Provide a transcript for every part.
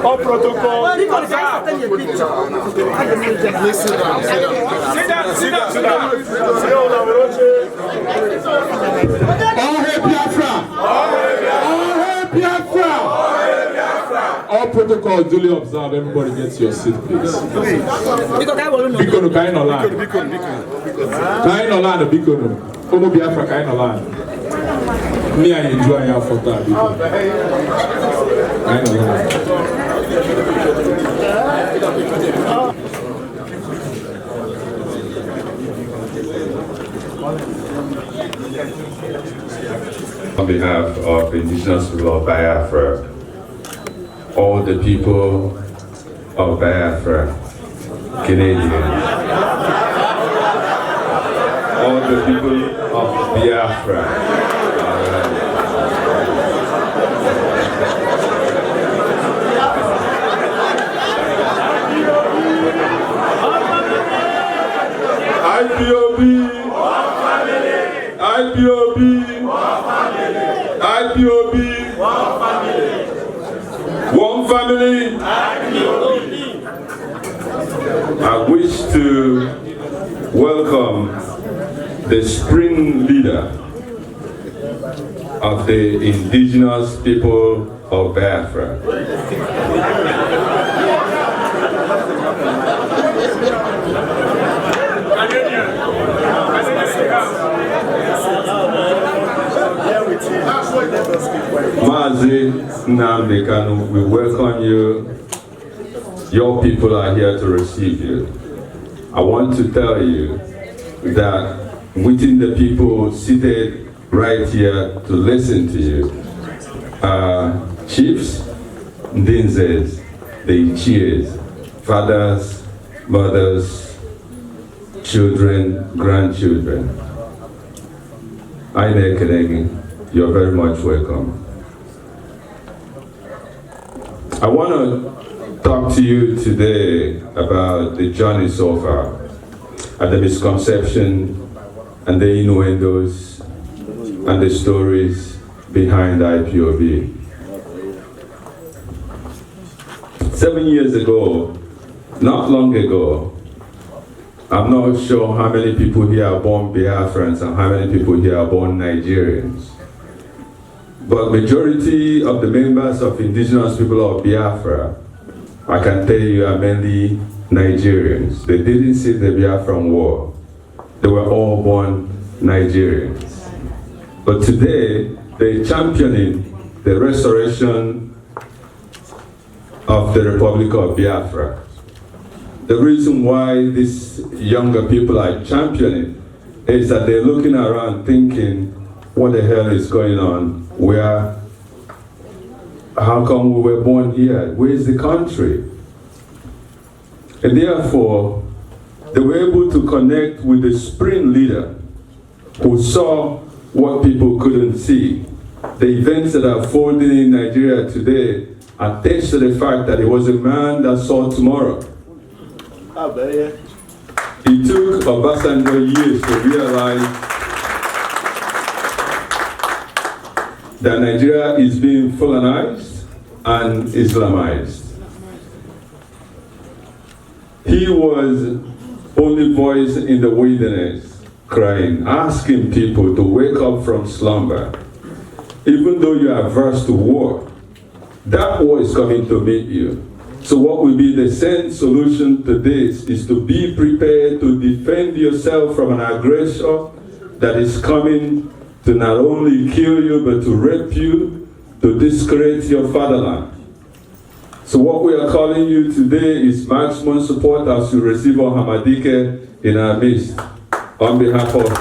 All protocol. Please sit down. All hail Biafra. All protocol duly observed. Everybody gets your seat, please. Bikono, kain olan. Kain olan, Bikono. Omo Biafra, kain olan. Me and you join your photo, Bikono. Kain olan. On behalf of indigenous people of Biafra, all the people of Biafra, Canadians, all the people of Biafra, IPOB, IPOB, IPOB, one family. I wish to welcome the spring leader of the indigenous people of Biafra. Mazi, Nnamdi Kanu, we welcome you. Your people are here to receive you. I want to tell you that within the people seated right here to listen to you are chiefs, dinzes, the cheers, fathers, mothers, children, grandchildren. Aine Kenegi, you're very much welcome. I want to talk to you today about the journey so far, and the misconception and the innuendos and the stories behind IPOB. 7 years ago, not long ago, I'm not sure how many people here are born Biafrans and how many people here are born Nigerians. But majority of the members of indigenous people of Biafra, I can tell you, are mainly Nigerians. They didn't see the Biafran war. They were all born Nigerians. But today, they're championing the restoration of the Republic of Biafra. The reason why these younger people are championing is that they're looking around thinking, what the hell is going on? How come we were born here? Where is the country? And therefore, they were able to connect with the spring leader who saw what people couldn't see. The events that are unfolding in Nigeria today attest to the fact that he was a man that saw tomorrow. It took Obasanjo years to realize that Nigeria is being Fulanized and Islamized. He was only voice in the wilderness, crying, asking people to wake up from slumber. Even though you are averse to war, that war is coming to meet you. So what will be the sense solution to this is to be prepared to defend yourself from an aggressor that is coming to not only kill you, but to rape you, to discredit your fatherland. So what we are calling you today is maximum support as you receive our Hamadike in our midst on behalf of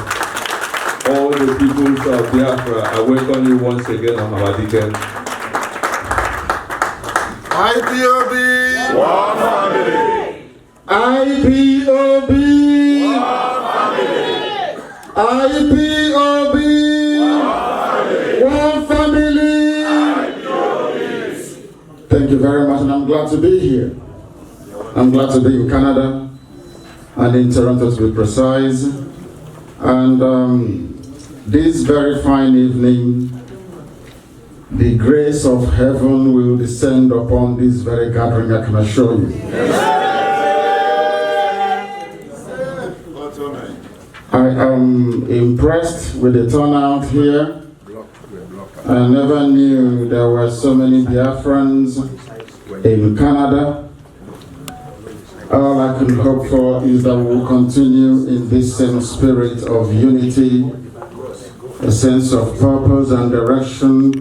all the peoples of Biafra, I welcome you once again on Hamadike. IPOB! One family. IPOB! One family. IPOB! One family! Thank you very much, and I'm glad to be here. I'm glad to be in Canada, and in Toronto to be precise. And this very fine evening, the grace of heaven will descend upon this very gathering, I can assure you. I am impressed with the turnout here. I never knew there were so many Biafrans in Canada. All I can hope for is that we will continue in this same spirit of unity, a sense of purpose and direction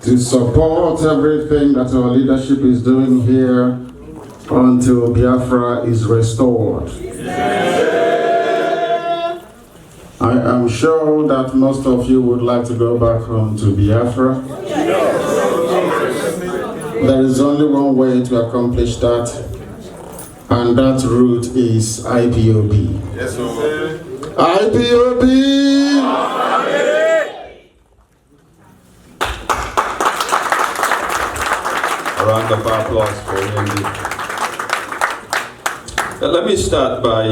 to support everything that our leadership is doing here until Biafra is restored. I am sure that most of you would like to go back home to Biafra. There is only one way to accomplish that, and that route is IPOB. Yes, sir. IPOB! A round of applause for Nnamdi. Let me start by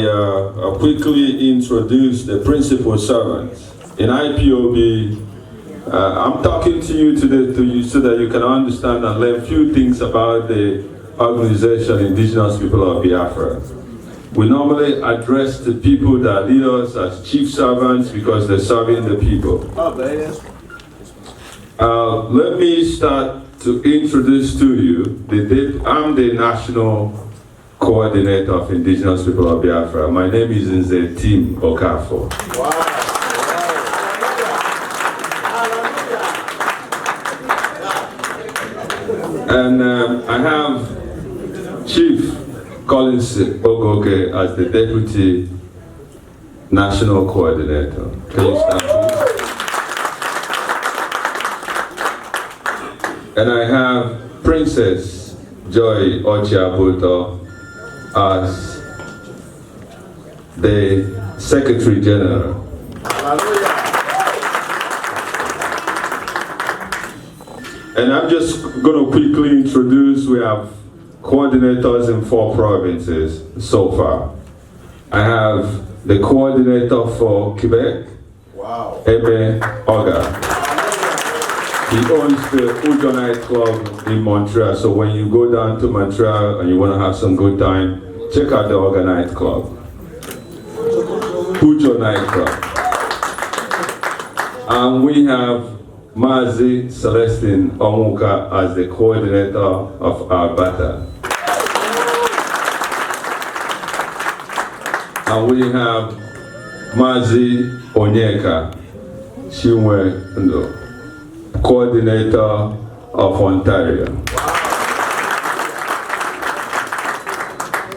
quickly introduce the principal servants. In IPOB, I'm talking to you today so that you can understand and learn a few things about the organization Indigenous People of Biafra. We normally address the people that lead us as chief servants because they're serving the people. Let me start to introduce to you, I'm the national coordinator of Indigenous People of Biafra. My name is Nze Tim Okafor. Wow. And I have Chief Collins Ogoke as the Deputy National Coordinator. Can you stand, please? And I have Princess Joy Ochiabuto as the Secretary General. And I'm just going to quickly introduce, we have coordinators in 4 provinces so far. I have the coordinator for Quebec, Wow. Ebe Oga. He owns the Ujo Night Club in Montreal, so when you go down to Montreal and you want to have some good time, check out the Oga Night Club. Ujo Night Club. And we have Mazi Celestine Omuka as the coordinator of our battle. And we have Mazi Onyeka Chinwe Ndo, coordinator of Ontario.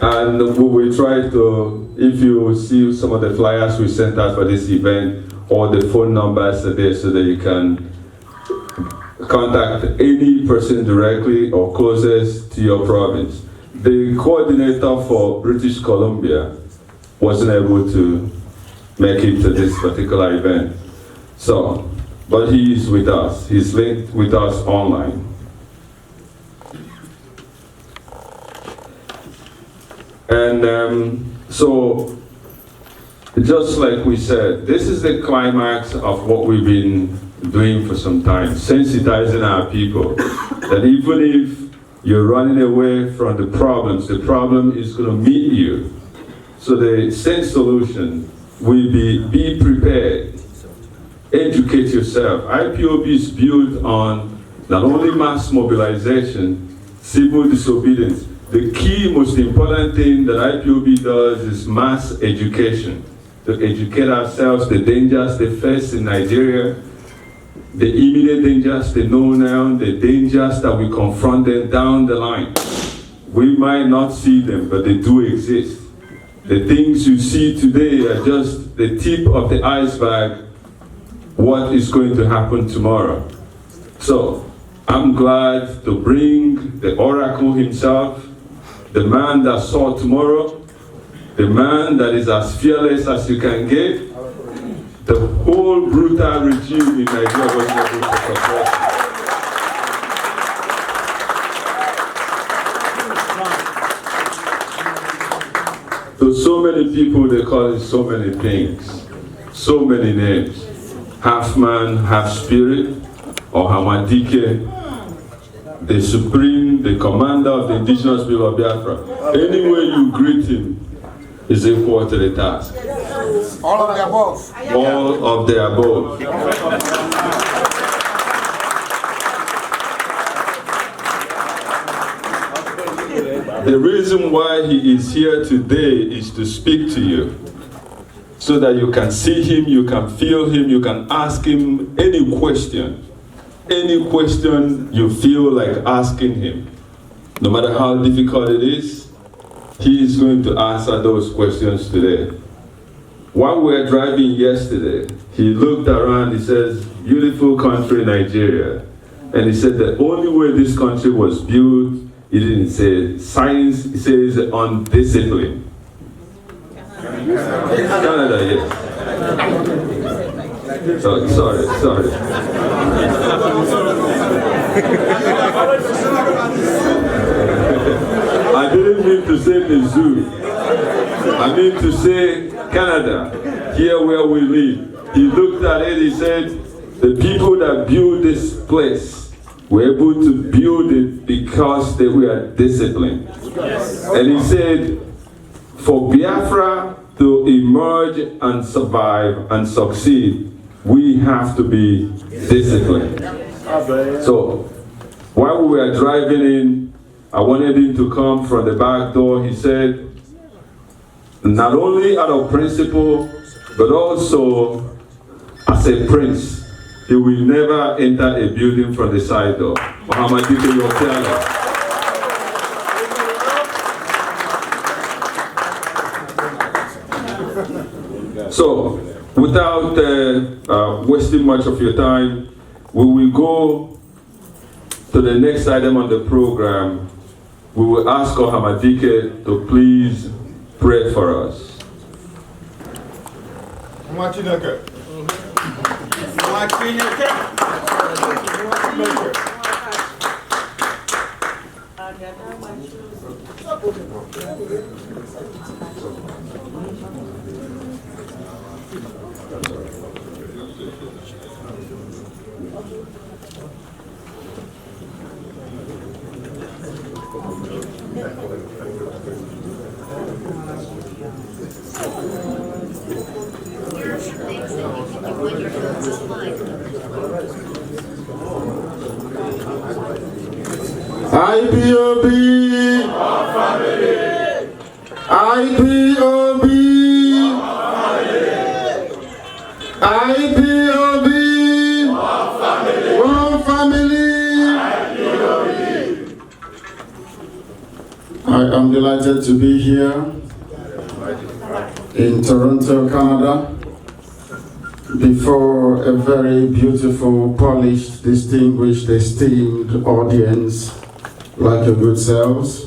And we will try to, if you see some of the flyers we sent out for this event, or the phone numbers are there so that you can contact any person directly or closest to your province. The coordinator for British Columbia wasn't able to make it to this particular event. So, but he is with us. He's linked with us online. And so, just like we said, this is the climax of what we've been doing for some time, sensitizing our people that even if you're running away from the problem is going to meet you. So the sense solution will be prepared. Educate yourself. IPOB is built on not only mass mobilization, civil disobedience. The key, most important thing that IPOB does is mass education. To educate ourselves, the dangers they face in Nigeria, the immediate dangers they know now, the dangers that we confront them down the line. We might not see them, but they do exist. The things you see today are just the tip of the iceberg what is going to happen tomorrow. So I'm glad to bring the oracle himself, the man that saw tomorrow, the man that is as fearless as you can get. The whole brutal regime in Nigeria was able to support him. To so many people, they call it so many things, so many names. Half man, half spirit, or Hamadike, the supreme, the commander of the indigenous people of Biafra. Any way you greet him is equal to the task. All of the above. All of the above. The reason why he is here today is to speak to you, so that you can see him, you can feel him, you can ask him any question you feel like asking him. No matter how difficult it is, he is going to answer those questions today. While we were driving yesterday, he looked around, he says, beautiful country, Nigeria. And he said the only way this country was built, he didn't say science, he says on discipline. Canada, yes. Sorry. I didn't mean to say the zoo. I mean to say Canada, here where we live. He looked at it, he said, the people that built this place were able to build it because they were disciplined. And he said, for Biafra to emerge and survive and succeed, we have to be disciplined. So, while we were driving in, I wanted him to come from the back door. He said, not only out of principle, but also as a prince, he will never enter a building from the side door. Muhammad Yotela. So, without wasting much of your time, we will go to the next item on the program. We will ask Ohamadike to please pray for us. IPOB, IPOB, IPOB, one family. I am delighted to be here in Toronto, Canada, before a very beautiful, polished, distinguished, esteemed audience like your good selves.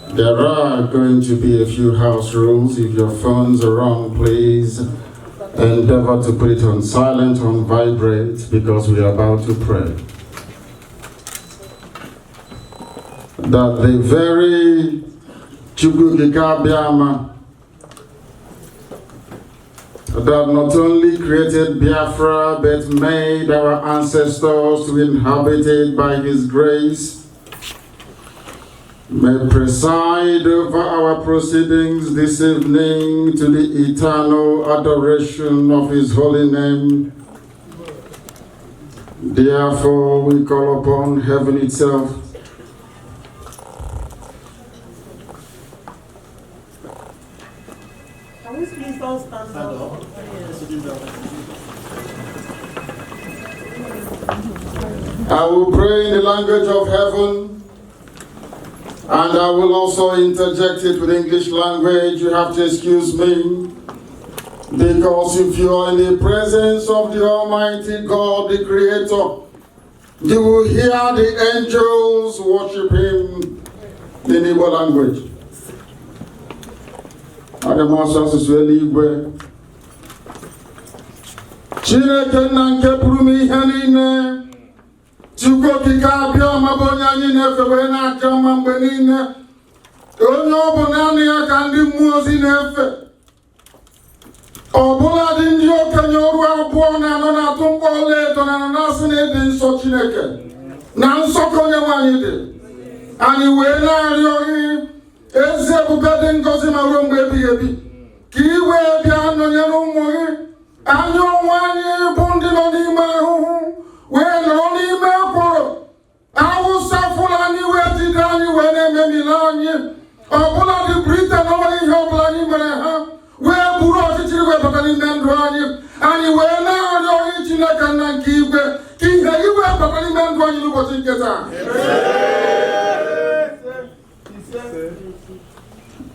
There are going to be a few house rules. If your phones are on, please endeavor to put it on silent, on vibrate, because we are about to pray. That the very Chukwu that not only created Biafra, but made our ancestors to inhabit it by his grace, may preside over our proceedings this evening to the eternal adoration of his holy name. Therefore, we call upon heaven itself I will pray in the language of heaven, and I will also interject it with English language. You have to excuse me. Because if you are in the presence of the Almighty God, the Creator, you will hear the angels worship Him in Igbo language. Chineke nna nke pụrụ m ihe niile, Chukwu okike abịa ọma bụ onye anyị na-efe wee na-aja ọma mgbe niile. Onye ọ bụ naanị ya ka ndị mmụọ ozi na-efe. Ọbụladị ndị okenye ọrụ abụọ na-anọ na-atụ mkpọ ọlaedo na na-asị na ịdị nsọ Chineke na nsọ ka onye nwaanyị dị. Anyị wee na-arịọ gị ezi ebube dị ngọzi ma ruo mgbe ebighị ebi, ka ị wee bịa nọnyere ụmụ gị. Anyị onwe anyị bụ ndị nọ n'ime ahụhụ wee nọrọ n'ime ekworo. Awụsa Fulani wee jide anyị wee na-ememile anyị. Ọbụladị Britain ọnweghị ihe ọbụla anyị mere ha wee buru ọchịchịrị wee bata n'ime ndụ anyị. Anyị wee na-arịọ gị Chineke nna nke igwe ka ihe gị wee bata n'ime ndụ anyị n'ụbọchị nke taa.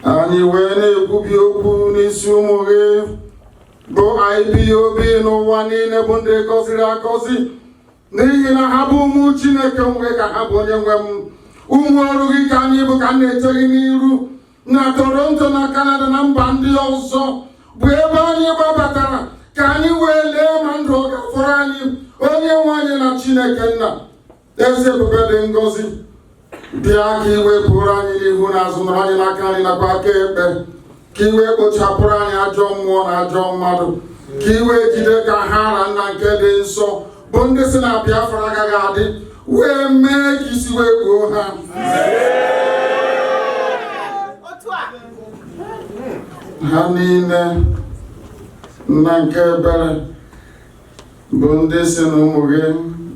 Anyị wee na-ekwubi okwu n'isi ụmụ gị bụ IPOB n'ụwa niile bụ ndị gọziri agọzi, n'ihi na ha bụ ụmụ Chineke nwe ka ha bụ onye nwe m. Ụmụ ọrụ gị ka anyị bụ ka m na-eche gị n'iru na Toronto na Canada na mba ndị ọzọ bụ ebe anyị gbabatara ka anyị wee lee ma ndụ ọ ga-afọrọ anyị. Onye nwe anyị na Chineke nna ezi ebube dị ngọzi, bịa ka iwe pụrụ anyị n'ihu na azụ, nọrọ anyị n'aka anyị nakwa aka ekpe, ka iwe kpochapụrụ anyị ajọ mmụọ na ajọ mmadụ, ka iwe jide ka ha na nna nke dị nsọ bụ ndị si na Biafra agaghị adị, wee mee ka isi wee gbuo ha. Ha niile nna nke ebere bụ ndị si na ụmụ gị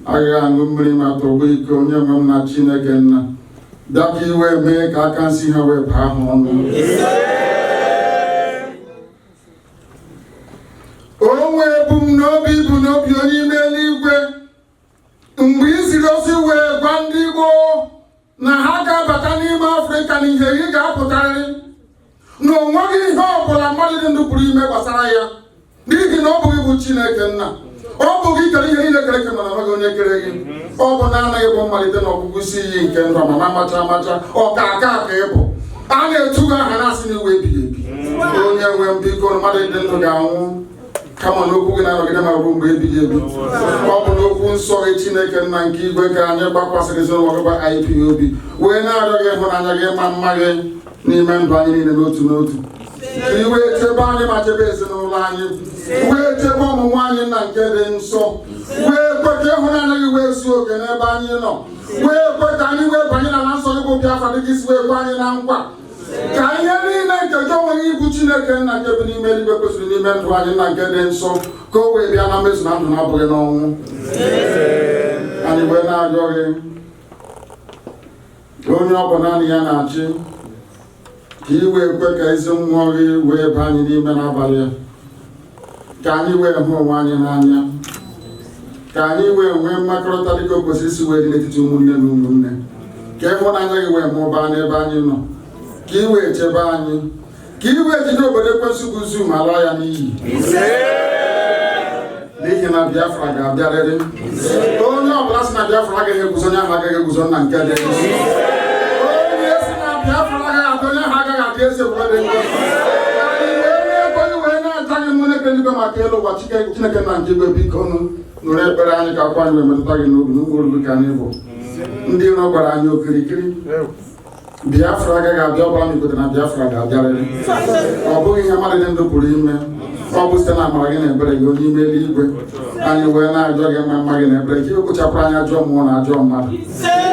agaghị aṅụ mmiri ma tọgbọ iko. Onye nwe m na Chineke nna, daka iwe mee ka aka nsi ha wee baa ha ọnụ. Onwe ebumnobi bụ n'obi onye ime eluigwe mgbe i ziri ozi wee gwa ndị Igbo na ha ga-abata n'ime Afrịka na ihe ị ga-apụtarịrị na onweghị ihe ọbụla mmadụ dị ndụ pụrụ ime gbasara ya, n'ihi na ọ bụghị bụ Chineke nna. Ọ bụ gị kere ihe niile kere eke mana onweghị onye kere gị. Ọ bụ na-anaghị bụ mmalite na ọgwụgwụ isi iyi nke ndụ ma na amacha amacha ọka aka aka ịbụ. A na-etu gị aha na-asị na iwe ebighị ebi. Onye nwe m biko, mmadụ dị ndụ ga-anwụ kama n'okwu gị na-anọgide ma ruo mgbe ebighị ebi. Ọ bụ n'okwu nsọ gị Chineke nna nke igwe ka anyị gbakwasịrị ezinụlọ gị IPOB wee na-arịọ gị ịhụnanya gị ma mma gị n'ime ndụ anyị niile n'otu n'otu. Ka i wee chebe anyị ma chebe ezinụlọ anyị, wee chebe ọmụmụ anyị na nke dị nsọ, wee kwe ka ịhụnanya gị wee zuo oke n'ebe anyị nọ, wee kwe ka anyị wee banye na nsọ gị bụ Biafra dị gị si wee kwe anyị na nkwa. Ka ihe niile nke gị onwe gị bụ Chineke nna nke bi n'ime eluigwe kwesịrị n'ime ndụ anyị na nke dị nsọ, ka o wee bịa na mmezu na ndụ na-abụghị n'ọnwụ. Anyị wee na-arịọ gị onye ọ bụ naanị ya na-achị, ka i wee kwe ka ezi mmụọ gị wee baa anyị n'ime n'abalị ya, ka anyị wee hụ onwe anyị n'anya, ka anyị wee nwee mmakọrịta dịka o kwesịrị isi wee dị n'etiti ụmụnne na ụmụnne, ka ịhụnanya gị wee mụbaa n'ebe anyị nọ, ka i wee chebe anyị, ka i wee jide obodo Ekwensu bụ Zoom ala ya n'iyi, n'ihi na Biafra ga-abịarịrị. Onye ọbụla si na Biafra agaghị eguzo, onye ahụ agaghị eguzo nna nke dị nsọ. Onye si na Biafra agaghị adị, onye ahụ agaghị adị eze obodo dị nsọ. Anyị wee na-aja gị mụ n'ebe eluigwe maka elu ụwa. Chineke na nke igwe biko nụrụ ekpere anyị ka akwa anyị wee metụta gị n'obi n'ụmụ olu ka anyị bụ ndị iro gwara anyị okirikiri. Biafra agaghị abịa, ọbụla m ikwete na Biafra ga-abịarịrị. Ọ bụghị ihe mmadụ dị ndụ pụrụ ime, ọ bụ site na amara gị na ebere gị onye ime eluigwe. Anyị wee na-ajọ gị ma mma gị na ebere gị, ekpochapụrụ anyị ajọ mmụọ na ajọ mmadụ.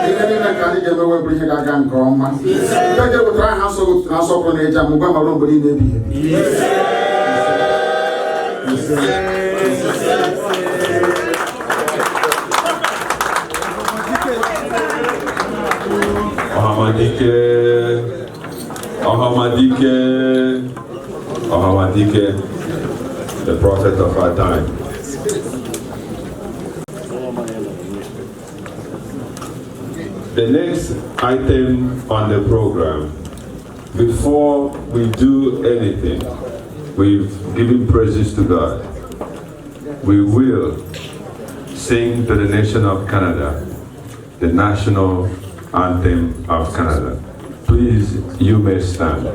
Ihe niile ka anyị ga-emewe bụrụ ihe ga-aga nke ọma. Nke ga-ewetara aha nsọ otutu na nsọpụrụ na eji amụgba ma ruo mgbe niile ebighị ebi. Ohamadike, the prophet of our time. The next item on the program, before we do anything, we've given praises to God. We will sing to the nation of Canada the national anthem of Canada. Please, you may stand.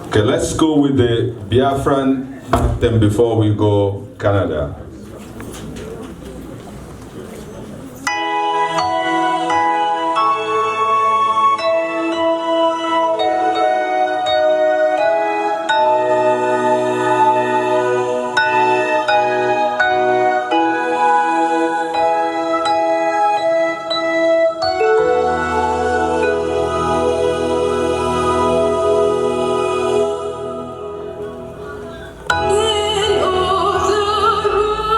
Okay, let's go with the Biafran anthem before we go Canada. In order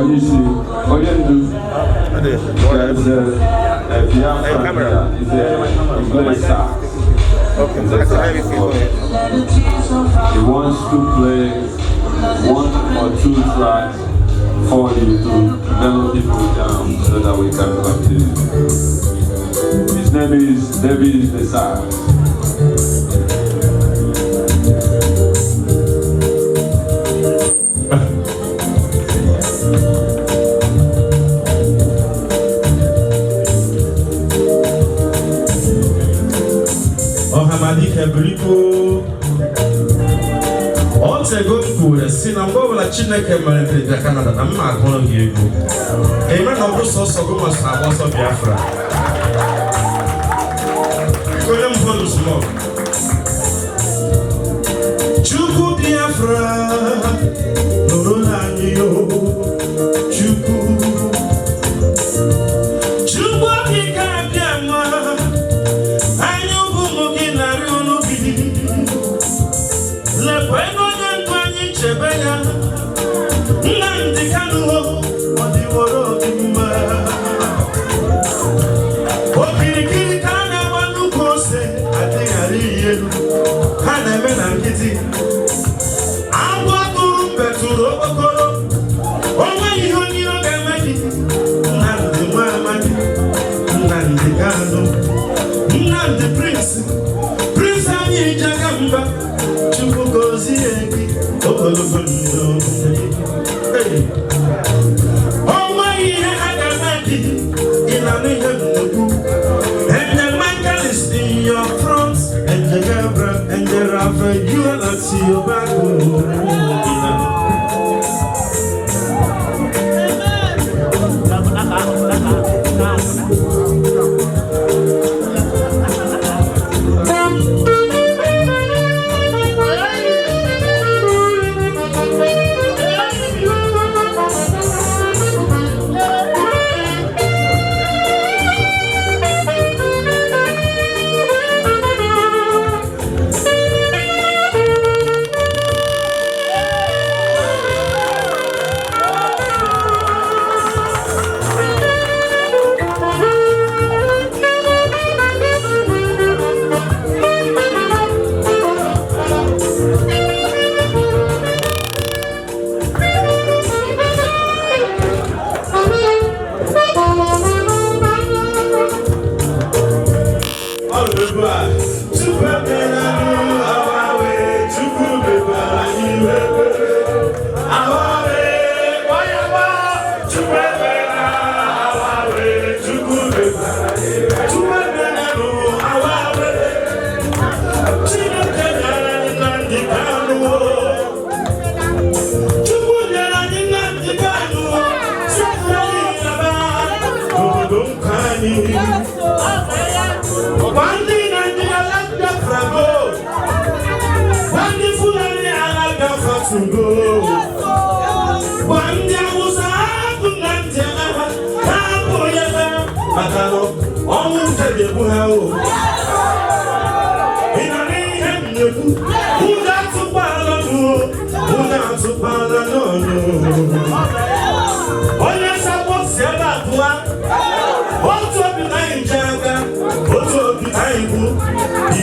He wants to play 1 or 2 tracks for you to mellow people down so that we can continue. His name is David the Sax. Chineke mere ndị Canada na mma agụrụ gị egwu. Eme na ọ bụ sọsọ gụ masị agbọsọ Biafra. Onye mbọlụ small. Chukwu Biafra nụrụ n'anyị yo. Chukwu okike abịa ma anyị ugwu mụ gị narị unu gị. Lekwa ego onye ndụ anyị chebe ya. Nnamdi Kanu ọdịworo gị mma. Okirikiri ka a na-agba nnukwu ose adịghara iyi elu. Ha na-eme na nkịtị. Agwọ tụrụ mbe tụrụ okpokoro. O nweghị ihe onye iro ga-eme gị. Nnamdi nwa amadi. Nnamdi Kanu. Nnamdi Prince. Prince anyị ijaga mba. Chukwu gozie gị. Ogologo ndụ. Oh my, and the Michael is in your front, and the Gabriel and the Raphael, you will not see your back.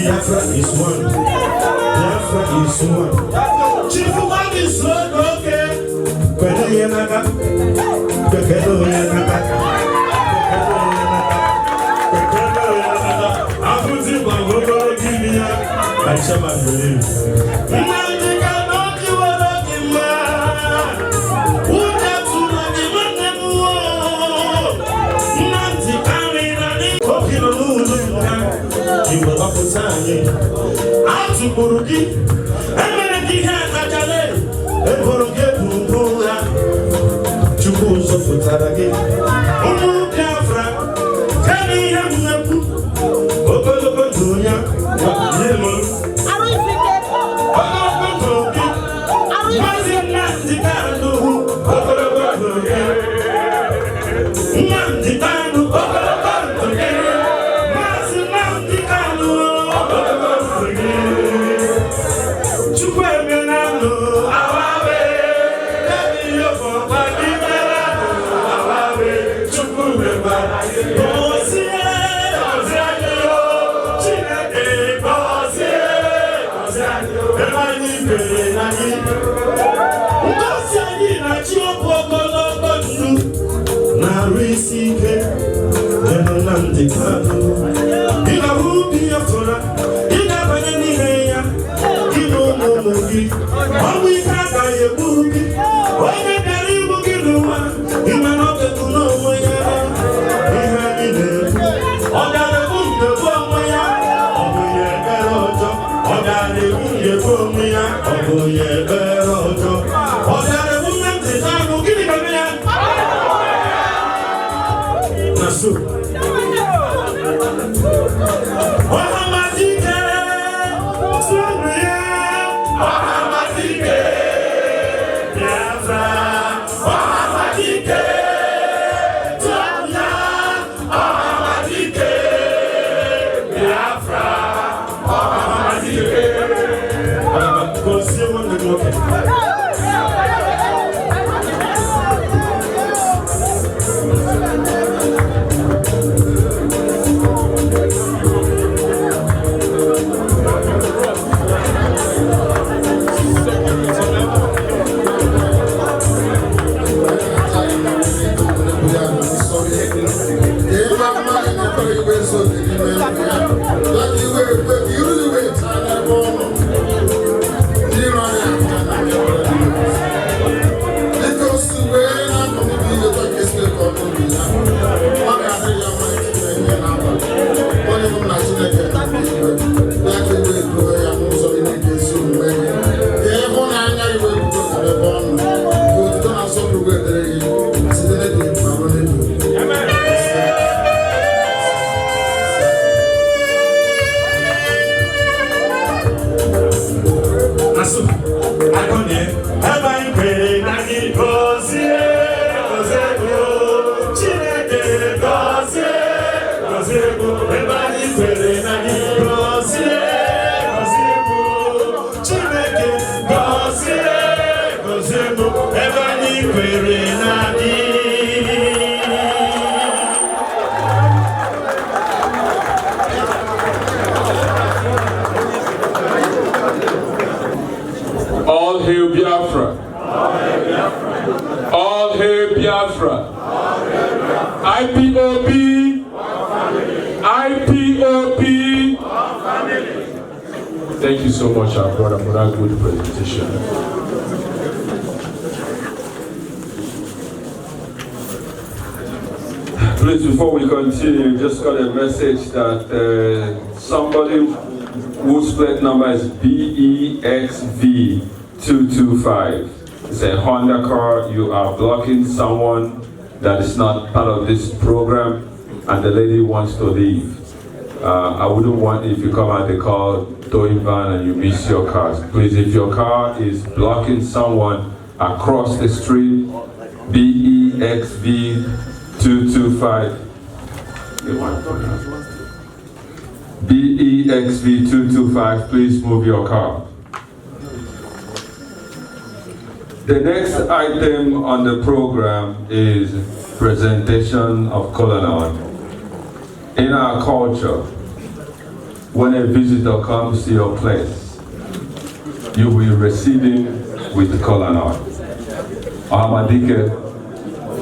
Biafra is one. Biafra is one. Chief one is so okay. Kwede yenaka. Kwede yenaka. Kwede yenaka. Abuti bangogo ginia. Aisha Mandoli. Nnamdi Kanu kiwara kima. Uja tuna kimanemu. Nnamdi Kanu inani kokino nulu. You will up out to Buruki, and when I did have a jale, and Buruki Pumura, Chukos of Futaraki, Omu Biafra, Kani Yamunapu, Okologo Dunya, Lemon, Mazi Nnamdi Kanu, Okologo Dunya, Nnamdi Kanu, Okologo Dunya. Chukwu emenanu awawe, baby yo for body bella. Arisike, Nnamdi Kanu. Ina rubi ya fora, ina banani heya, ino mugi. Owi kaka ye bugi, oye dari bugi luwa. Ima noke kuno moya, iha ine. Odare bunye bomoya, obuye berojo. Odare bunye bomoya, obuye berojo. Odare bunye tizanu gini kamiya. Nasu. All hail Biafra. All hail Biafra. IPOB. IPOB. Thank you so much, our brother, for that good presentation. Please, before we continue, just got a message that somebody whose plate number is BEXV225. It's a Honda car. You are blocking someone that is not part of this program, and the lady wants to leave. I wouldn't want if you come out the car, towing van, and you miss your cars. Please, if your car is blocking someone across the street, BEXV225. BEXV225, please move your car. The next item on the program is presentation of kola nut. In our culture, when a visitor comes to your place, you will receive him with kola nut. Ahmadike,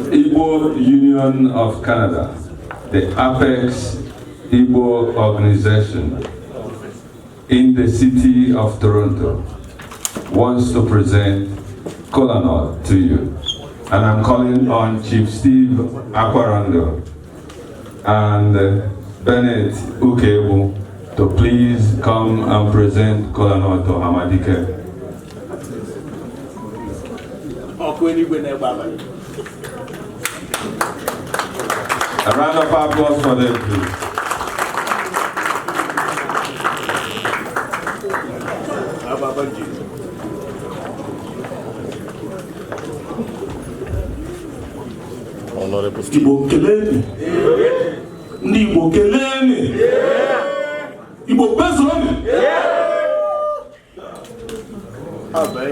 Igbo Union of Canada, the Apex Igbo organization in the city of Toronto, wants to present kola nut to you. And I'm calling on Chief Steve Akwarando and Bennett Ukebu to please come and present kola nut to Ahmadike. A round of applause for them, please. Igbo keleni. Ndị Igbo keleni. Igbo bezoni.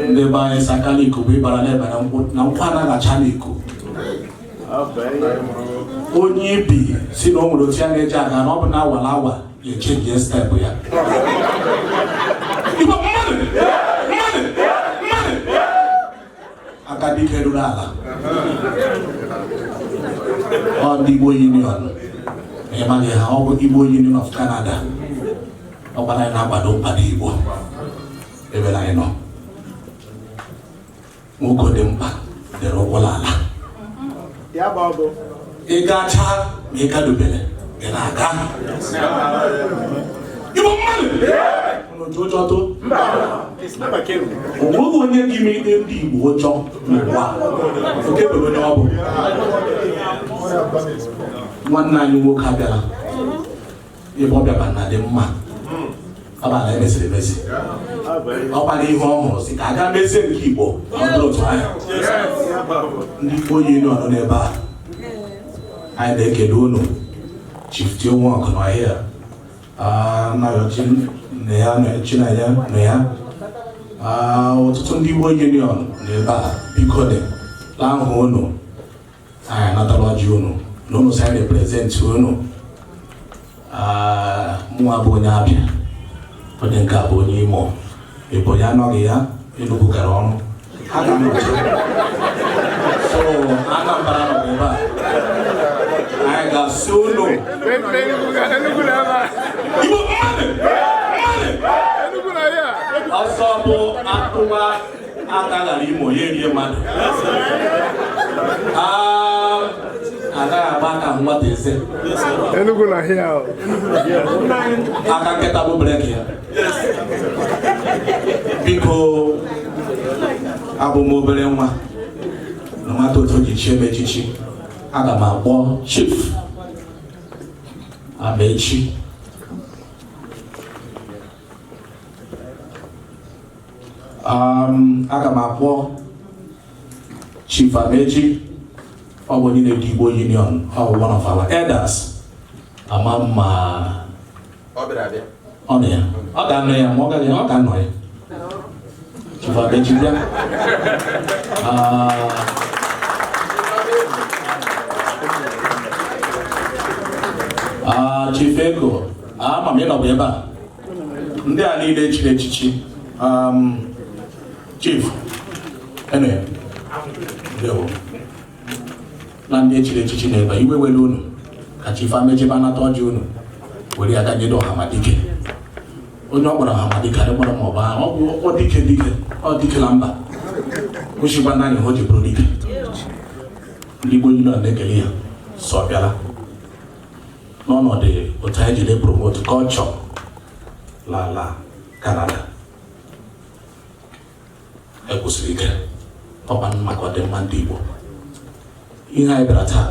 Ndị be anyị sakala iko bụ ịbara n'ebe na nkwana na-acha n'iko. Onye ibi si na o nwere otu ya na-eji aga na ọ bụ na awala awa ya echenji steepụ ya. Igbo mmadụ! Aka dike ruru ala. on the Igbo Union. Igbo Union of Canada. Ọbara na agbado mkpado Igbo. Ebe na anyị nọ. Nwoke dị mkpa dere ụkwụla ala. Ya bụ. Ị gacha ma ị gadubere ị na-aga. Igbo mmadụ! N'ụjọ to? Onweghị onye gị ime ndị Igbo ụjọ n'ụwa. Oke bere onye ọ bụ. Nwanne anyị nwoke abịara. Ebe ọ bịara na dị mma. Ọ bara emesịrị emesi. Ọ bara ihe ọ hụrụ si ka aga mezie nke Igbo. Ọ dịrị otu ahụ. Ndị Igbo yi nọ n'ebe a. Anyị na-ekele unu. Chief Tio Nwọkụ n'ọhịa. Nayochi na ya na Chinaya na ya. Ọtụtụ ndị Igbo Union n'ebe a. Biko dị. Lahụ unu. Anyị anatala ọjị unu. Na unu sa represent unu. Mụnwa bụ onye Abịa. Onye nke a bụ onye Imo. Ebe onye anọghị ya, Enugu gara ọrụ. Ha ga-anọchi. So, Anambra nọ ebe a. Anyị ga-asị unu. Igbo mmadụ! Ọsọ bụ akụwa aka gara Imo ya erie mmadụ. Agaghị agba aka nwata eze. Enugu na hia. Aka nkịta bụ breki ya. Biko abụ m obere nwa na nwata otu ji chie m echichi. Aga m akpọ Chief Amechi. Aga m akpọ Chief Amechi. Ọ bụ onye na-edu Igbo Union. Ọ bụ one of our elders. Ama mma ọ bịara abịa. Ọ nọ ya. Ọ ga-anọ ya ma ọ gaghị ọ ga-anọ ya. Chief Amechi bịa. Chief Ego. Ama m ịnọ bụ ebe a. Ndị a niile chiri echichi. Chief. Ene ya. Ndewo. Na ndị echiri echichi n'ebe iwe were unu ka Chief Amechi banata ọjị unu were ya ga nyedo Ọhamadike. Onye ọ gbara Ọhamadike adịgbara ma ọ bụ ọ dike na mba. Oshigba ndị anyị hụ ji bụrụ dike. Ndị Igbo Union na-ekele ya sọ bịara n'ọnọdụ otu anyị jide promote culture la Canada. Ekwusiri ike ọkwa maka ọdịmma ndị Igbo. Ihe anyị bịara taa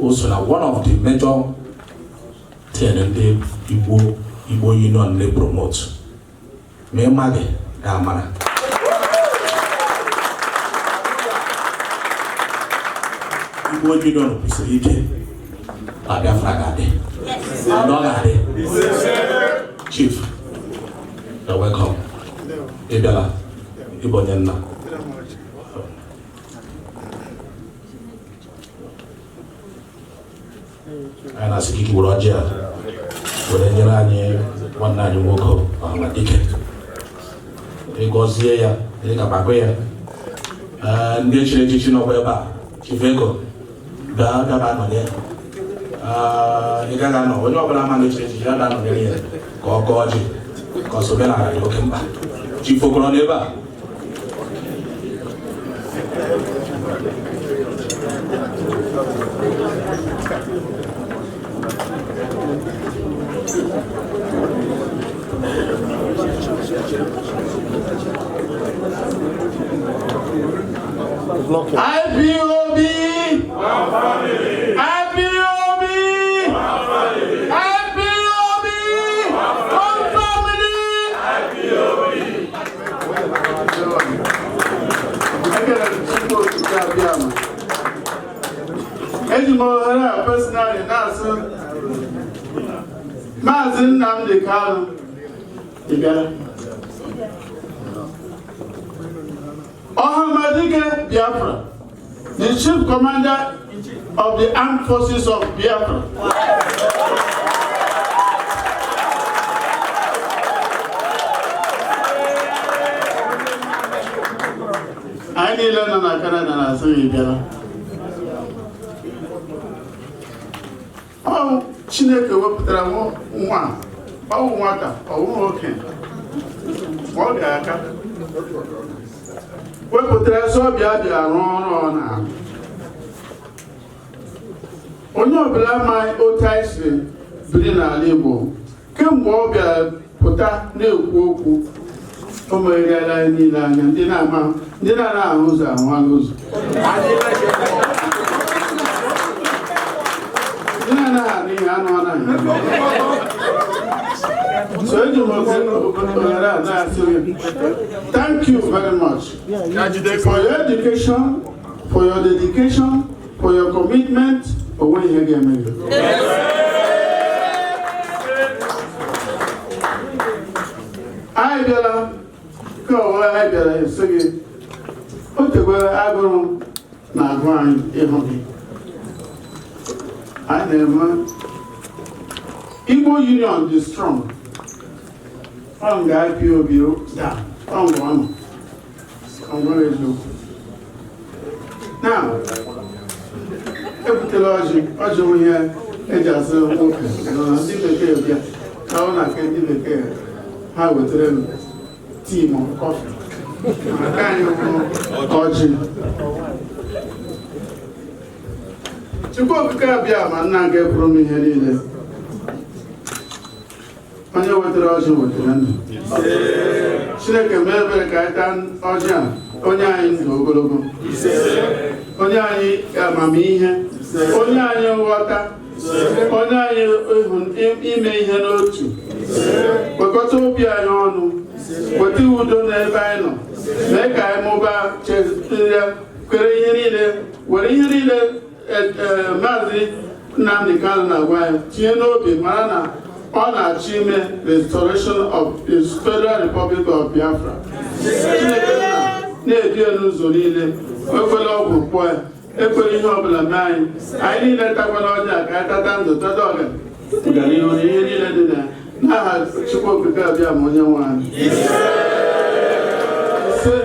also na one of the major thing ndị Igbo Union na-promote ma ị maghị ga-amara. Igbo Union kwesịrị ike na Biafra ga-adị. Ọ ga-adị. Chief, you're welcome. Ị bịala ịbụ onye nna. Anyị na-asị gị were ọjị a were nyere anyị nwanne anyị nwoke Ọhamadike. Ịgọzie ya, ịgabakwa ya. Ndị echiri echichi n'ọkwa ebe a, Chief Ego, gaba anọdị ya. Ị gaghị anọ, onye ọbụla ama na echiri echichi ya ga-anọdịrị ya ka ọ gọọ ọjị, ka ọ sobe na dị oke mkpa. Chief Okoro n'ebe a. IPOB! IPOB! IPOB! One family! IPOB! Personally, Mazi Nnamdi Kanu. Ọhamadike Biafra, the Chief Commander of the Armed Forces of Biafra. I need to learn Canada and I say, ọ Chineke wepụtara nwa ọwụ nwata ọwụ okenye ọ ga-aka wepụtara ọbịa bịa rụọ ọrụ ọ na-arụ onye ọbụla amaghị otu anyị si biri n'ala Igbo kemgbe ọ bịara pụta na-ekwu okwu o megharịala anyị niile anya ndị na-anaghị ahụ ụzọ ahụala ụzọ ndị na-anaghị anụ ihe anụ anaghị so eji m ohere a na-asị gị thank you very much for your education, for your dedication, for your commitment. Onwe ihe ga-eme gị anyị bịara ka onwe anyị bịara esi gị o tekwara agụrụ na-agụ anyị ịhụ gị anyị na-eme Igbo Union dị strong ọ ga-IPOB taa ọ ngwa ọnụ eziokwu now ebutela ọjị nwe ihe eji asị nwoke na ndị bekee bịa ka ọ na-aka ndị bekee ha wetara m tii ma kọfị maka anyị ọjị Chukwu okike abịa ma nna ga ekwuru m ihe niile onye wetara ọjị wetara ndụ Chineke mee ebere ka anyị taa ọjị a onye anyị ndụ ogologo onye anyị amamihe onye anyị nghọta onye anyị ime ihe n'otu kpekọta obi anyị ọnụ weta udo n'ebe anyị nọ mee ka anyị mụbaa kwere ihe niile were ihe niile Mazi Nnamdi Kanu na-agwa ya tinye n'obi mara na ọ na-achọ ime restoration of the Federal Republic of Biafra Chineke na-edu ya n'ụzọ niile ekwela ọgwụ kpụọ ya ekwela ihe ọbụla mee anyị niile takwana ọjà ka anyị tata ndụ tada ọga gara ihe ihe niile dị na n'aha Chukwu okike abịa ma onye nwe anyị ise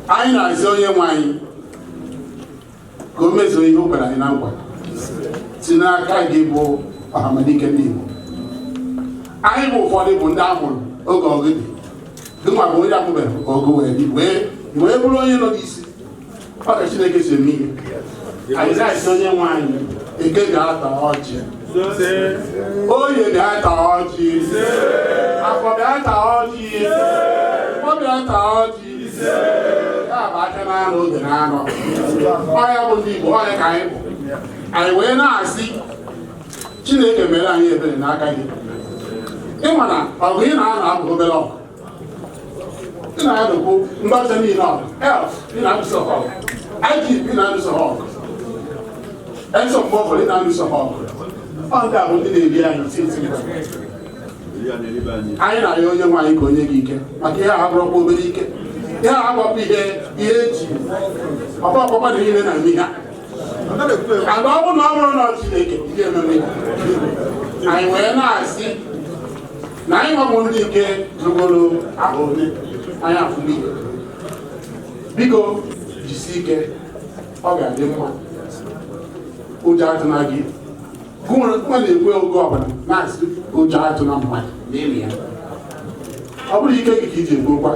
anyị na-azị onye nwe anyị ka o mezuo ihe o kwere anyị na nkwa si n'aka gị bụ ọhamadike ndị Igbo anyị bụ ụfọdụ bụ ndị amụrụ oge ọgụ dị gị nwa bụ onye amụbeghị ọgụ wee bụrụ onye nọ n'isi ọ ka Chineke si eme ihe anyị na-azị onye nwe anyị eke ga-ata ọjị oye ga-ata ọjị afọ ga-ata ọjị ọ ga-ata ọjị ya bụ aka na-anọ oge na-anọ ọya bụ ndị Igbo ọya ka anyị bụ anyị wee na-asị Chineke mere anyị ebere n'aka gị ịma na ọgụ ị na-anọ abụ obere ọgụ ị na-anọkwu mgbacha niile ọgụ elf ị na-alụso ọgụ IGP ị na-alụso ọgụ eso mgbe ọbụla ị na-alụso ọgụ ọ ndị a bụ ndị na-eri anyị titi anyị na-arịọ onye nwe anyị ka onye gị ike maka ihe a bụrụkwa obere ike ya agwapụ ihe eji ọkpọkpọkpọ dị niile na eme ha ada ọ bụrụ na ọ bụrụ na Chineke ihe ememe anyị wee na-asị na anyị nwabụ ndị nke rugoro ahụ ole anyị afụli biko jisi ike ọ ga-adị mma ụjọ atụ na gị gụnwa na-ekwe oge ọbụla na-asị ụjọ atụ na mmadụ n'ime ya ọ bụrụ ike gị ka iji egbokwa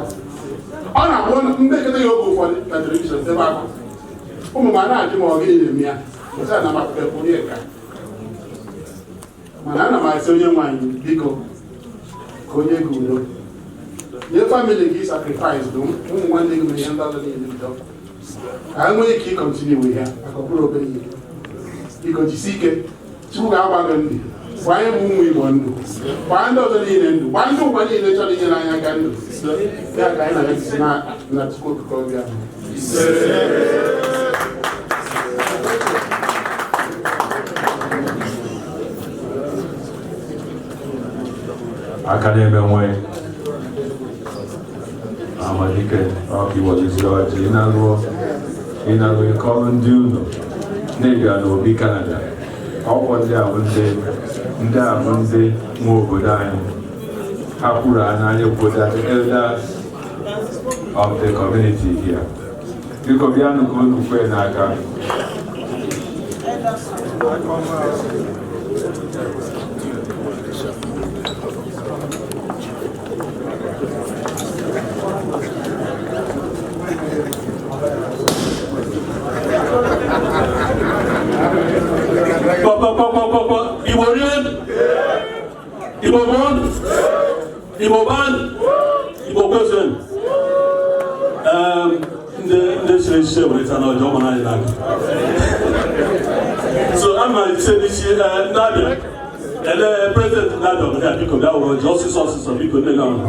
ọ na-abụ ndị ekete ya oge ụfọdụ na telivishọn ebe akwa ụmụ ma na-ajụ ma ọ gịnị na-eme ya ụta na mapụtakwuru ya ka mana ana m asị onye nwaanyị biko ka onye gị udo nye famili gị sakrifais bụ ụmụ nwanne gị mere ihe ndị ọzọ niile bido ka ha nwee ike ịkọntinu iwe ya maka ọ bụrụ obere ihe biko jisi ike Chukwu ga-agba gị ndụ gwa anyị bụ ụmụ Igbo ndụ gbaa ndị ọzọ niile ndụ gbaa ndị ụwa niile chọrọ inyere anyị aka ndụ ya ka anyị na-esi na Chukwu okike ọbịa aka n'ebe nwee amalike ọkaiwọjizi ọjị ịnalụ ịkọrọ ndị unu na-ebịa n'obi Canada ọkwọ ndị a bụ ndị nwe obodo anyị ha kwuru anya obodo the elders of the community here biko bịanụ ka unu kwee n'aka Igbo bond, Igbo band, Igbo person. This relationship with another German island. So I'm going to say this year, Nadia, and President Nadia, because that was justice officer, because they know.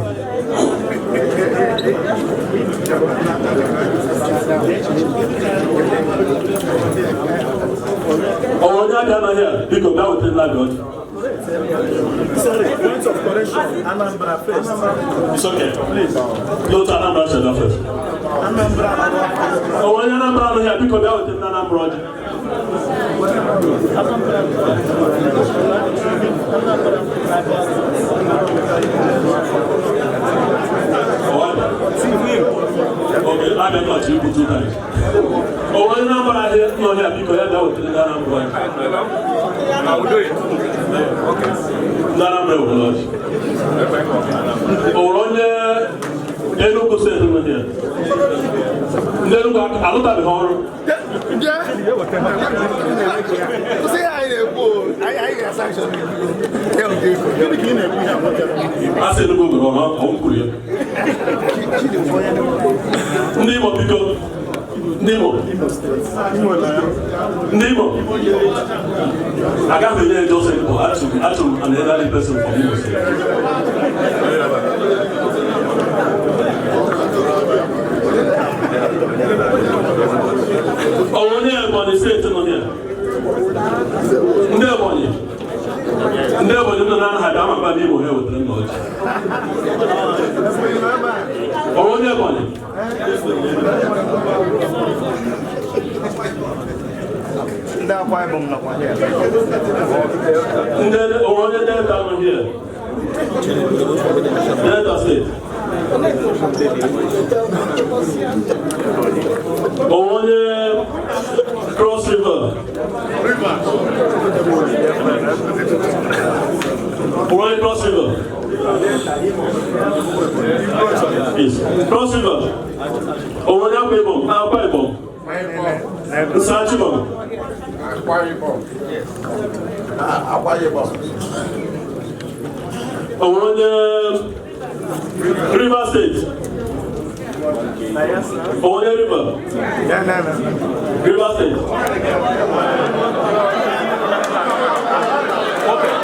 Oh, Nadia, here, because that was Nadia. Sorry, point of correction. Anambra first. It's okay. Please. Go to Anambra first. Anambra. Oh, when Anambra here, because that was the Anambra. Okay, I'm not you two times. Oh, when Anambra here, no here, because that was the Anambra. I will do it. Okay. Anambra will not. Oh, on the Enugu said here. Enugu, I look at the horror. Yeah. See, I sanction. I said, go on, I'm Korea. Name of people. Nemo. I got the name Joseph, actually, an elderly person from Nemo State. Oh, one year, money, straight to here. No money. Never did not have a Nemo here with them. Oh, one year, money. Now, why am I not here? And then, over the down here. Delta State. Over the Cross River. Over the Cross River. Yes. Cross River. Over the Bible. Sachibom. Over the River State. Over the river. River State. Okay.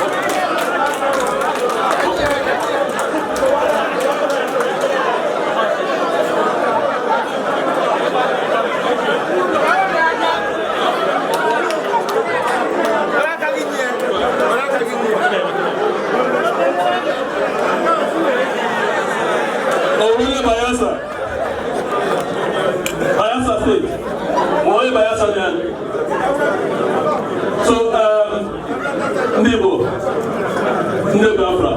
State. Only by Asanian. So, Nebo Afra.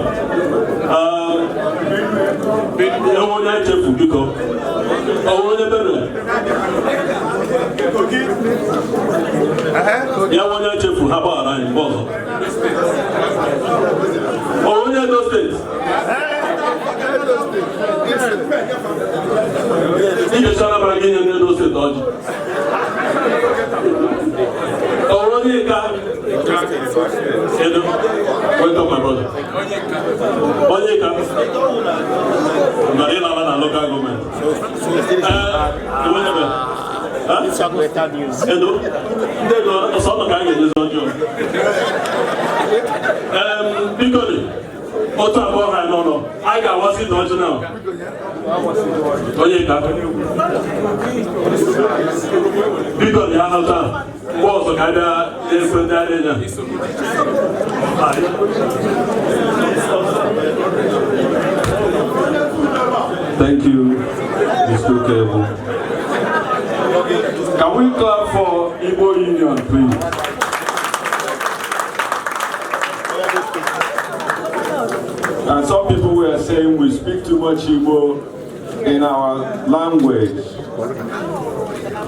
I want to check for because I want to better. Yeah, I want to check for Haba and Bozo. I want to those things. You just want to bring in those things, don't you? I want to welcome my brother. Onyeka. Marina local government. It's better news. Because no. I got what's it now. Onyeka. Because you have was a kind of Thank you, Mr. Kevo. Can we clap for Igbo Union, please? And some people were saying we speak too much Igbo in our language,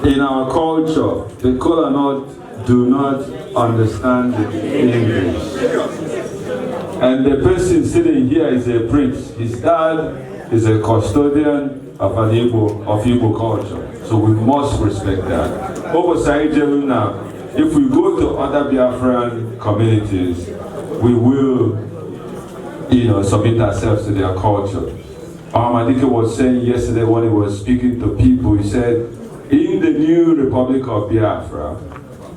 in our culture. The Kolanot do not understand English. And the person sitting here is a prince. His dad is a custodian of Igbo culture. So we must respect that. If we go to other Biafran communities, we will, submit ourselves to their culture. Nnamdi was saying yesterday when he was speaking to people, he said, in the new Republic of Biafra,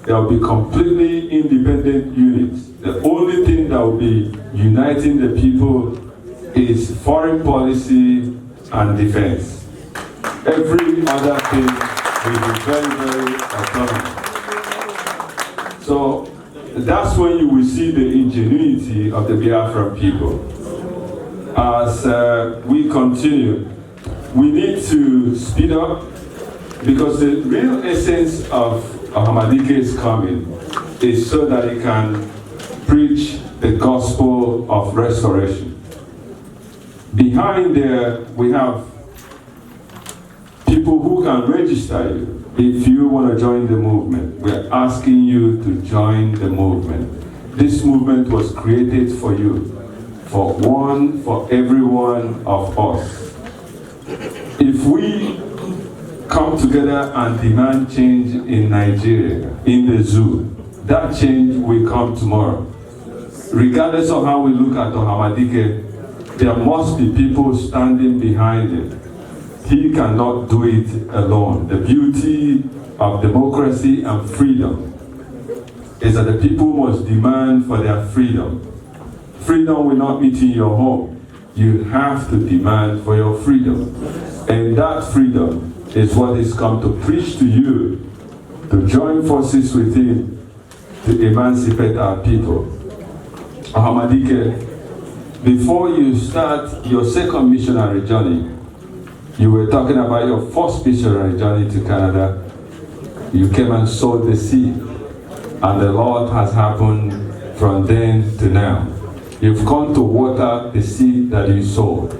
there will be completely independent units. The only thing that will be uniting the people is foreign policy and defense. Every other thing will be very, very autonomous. So that's when you will see the ingenuity of the Biafran people. As we continue, we need to speed up because the real essence of Nnamdi's coming is so that he can preach the gospel of restoration. Behind there, we have people who can register you if you want to join the movement. We're asking you to join the movement. This movement was created for you, for every one of us. If we come together and demand change in Nigeria, in the zoo, that change will come tomorrow. Regardless of how we look at Nnamdi, there must be people standing behind him. He cannot do it alone. The beauty of democracy and freedom is that the people must demand for their freedom. Freedom will not meet in your home. You have to demand for your freedom. And that freedom is what is come to preach to you, to join forces with him, to emancipate our people. Nnamdi, before you start your second missionary journey, you were talking about your first missionary journey to Canada. You came and sowed the seed, and the Lord has happened from then to now. You've come to water the seed that you sowed.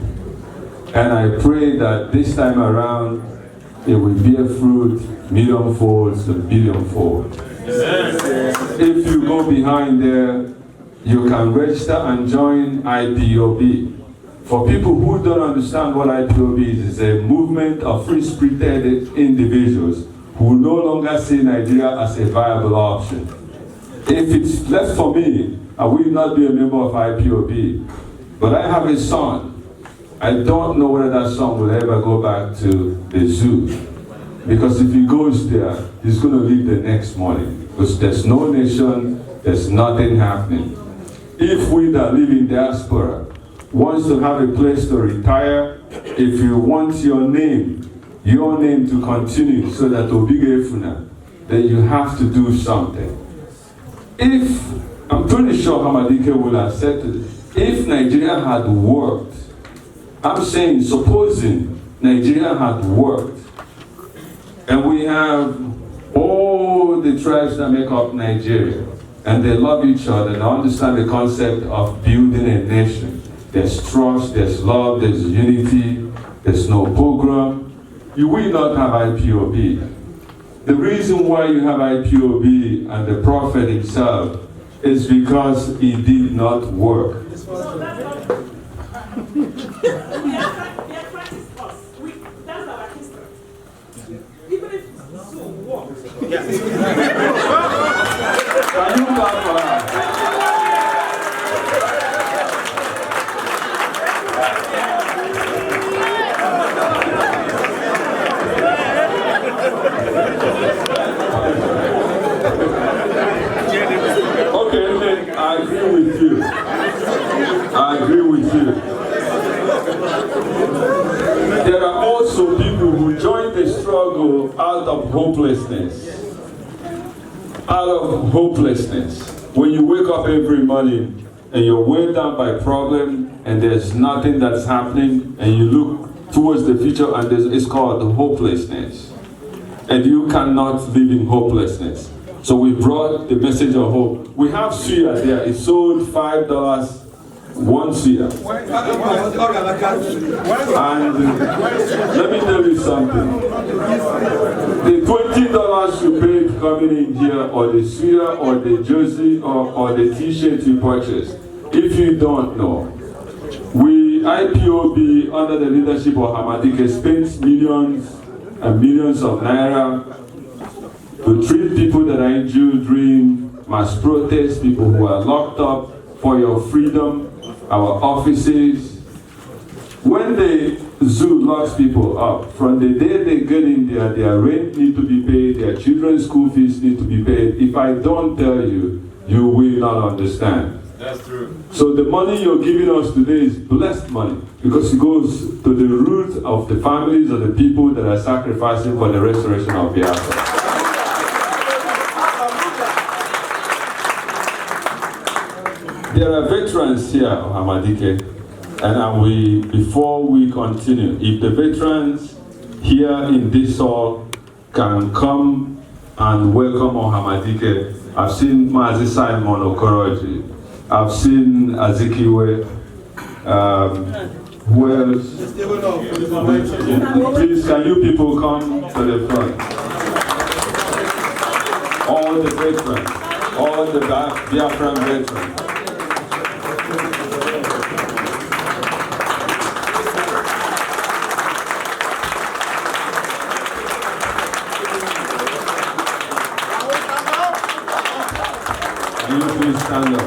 And I pray that this time around, it will bear fruit millionfold to billionfold. If you go behind there, you can register and join IPOB. For people who don't understand what IPOB is, it's a movement of free-spirited individuals who no longer see Nigeria as a viable option. If it's left for me, I will not be a member of IPOB. But I have a son. I don't know whether that son will ever go back to the zoo. Because if he goes there, he's going to leave the next morning. Because there's no nation, there's nothing happening. If we that live in diaspora wants to have a place to retire, if you want your name to continue so that Obiga Efuna, then you have to do something. I'm pretty sure Nnamdi will accept it. If Nigeria had worked, I'm saying, supposing Nigeria had worked, And we have all the tribes that make up Nigeria. And they love each other. They understand the concept of building a nation. There's trust, there's love, there's unity, there's no pogrom. You will not have IPOB. The reason why you have IPOB and the Prophet himself is because it did not work. Can you clap for her? Okay, I agree with you. I agree with you. There are also people who join the struggle out of hopelessness. Out of hopelessness. When you wake up every morning and you're weighed down by problem and there's nothing that's happening and you look towards the future and it's called hopelessness. And you cannot live in hopelessness. So we brought the message of hope. We have suya there. It sold $5 one suya. And let me tell you something. The $20 you paid coming in here, or the suya, or the jersey, or the t-shirt you purchased, if you don't know, we, IPOB, under the leadership of Hamadike, spent millions and millions of naira to treat people that are injured during mass protests, people who are locked up for your freedom, our offices. When the zoo locks people up, from the day they get in there, their rent need to be paid, their children's school fees need to be paid. If I don't tell you, you will not understand. That's true. So the money you're giving us today is blessed money because it goes to the root of the families of the people that are sacrificing for the restoration of Biafra. There are veterans here, Hamadike, and before we continue, if the veterans here in this hall can come and welcome Hamadike. I've seen Mazi Simon Okoroji, I've seen Azikiwe, who else? Please, can you people come to the front? All the veterans, all the Biafran veterans. Will you please stand up?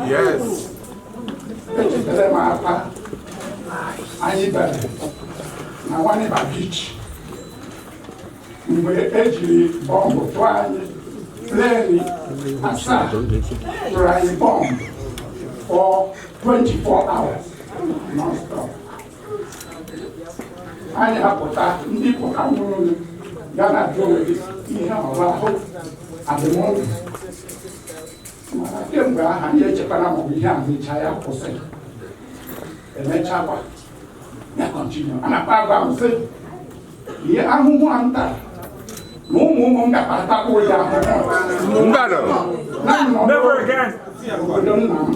Yes. Na one ba beach. Mgbe ejiri bọmbụ tụọ anyị pleni asaa tụrụ anyị bọmbụ for 24 hours non-stop. Anyị apụta ndị pụta nwụrụ ya na jụrụ ihe ọrụ ahụ adịmọdụ. Mana kemgbe aha anyị echekwara maọbụ ihe a mecha ya kwụsị. Emechakwa ya continue. Anakpa agwa m sị ihe ahụhụ a m tara na ụmụ m ga-atakwa ya ahụhụ. Never again. Obodo nna m.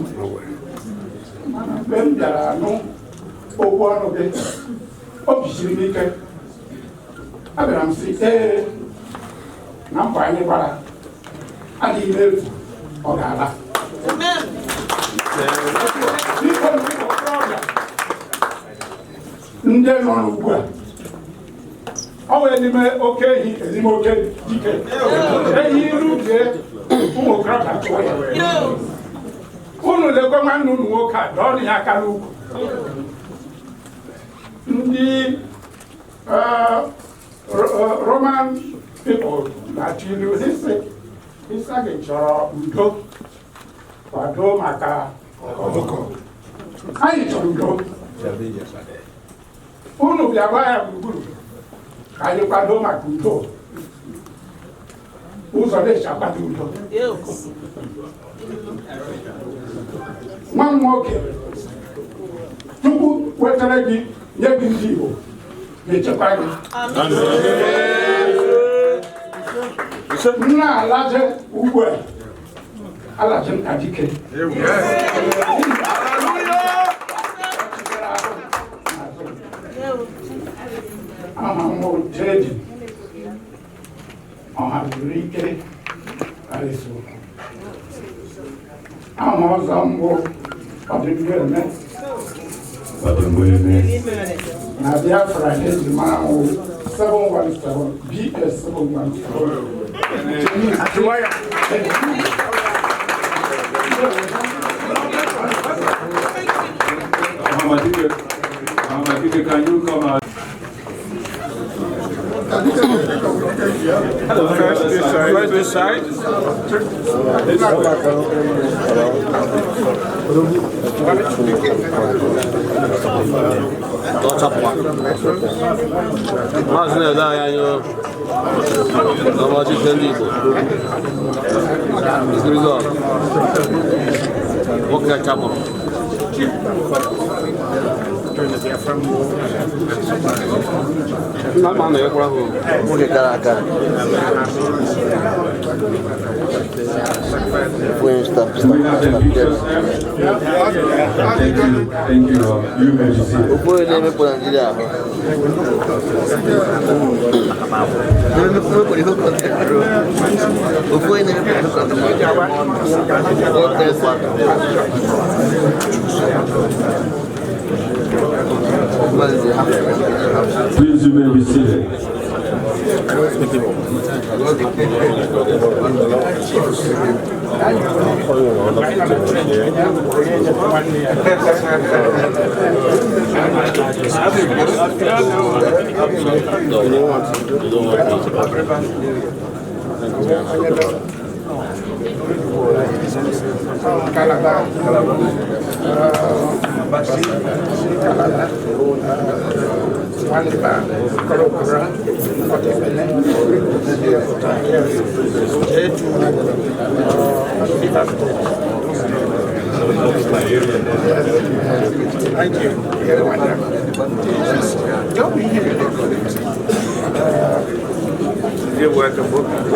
Mana mgbe m bịara nụ okwu ọnụ gị, obi siri m ike. Abịara m sị ee na mbọ anyị gbara adịghị n'efu, ọ ga-ala. ndị nọ n'ugbu a ọ wee n'ime oke ehi ezime oke dike ehi iru bie ụmụ okorobịa tụọ ya unu lekwe nwanne unu nwoke a dọọ ya aka n'ukwu ndị Roman people na-achọ ilu ịsa gị chọrọ udo kwado maka ọkụkọ anyị chọrọ udo unu bịa gwa ya gburugburu ka anyị kwado maka udo ụzọ na-eji akwado udo nwa m nwoke Chukwu wetara gị nye gị ndị Igbo ga-echekwa gị nna alaje ugbu a alaje nka dike aha mmụọ jeji ọha zuru ike karịsị aha ọzọ mbụ ọdịnihu eme na Biafra eji mara ahụ 717 BS 717. Can you come out? First this side. Mazi na-ede anya anyị ọmọchịchị ndị Igbo ikirigo nwoke chapụrụ nna ma na-ekwara ahụ oge gara aga ụfọdụ na-emepụ Nigeria ahụ Please, you may be seated. Thank you. Don't be here. You're welcome.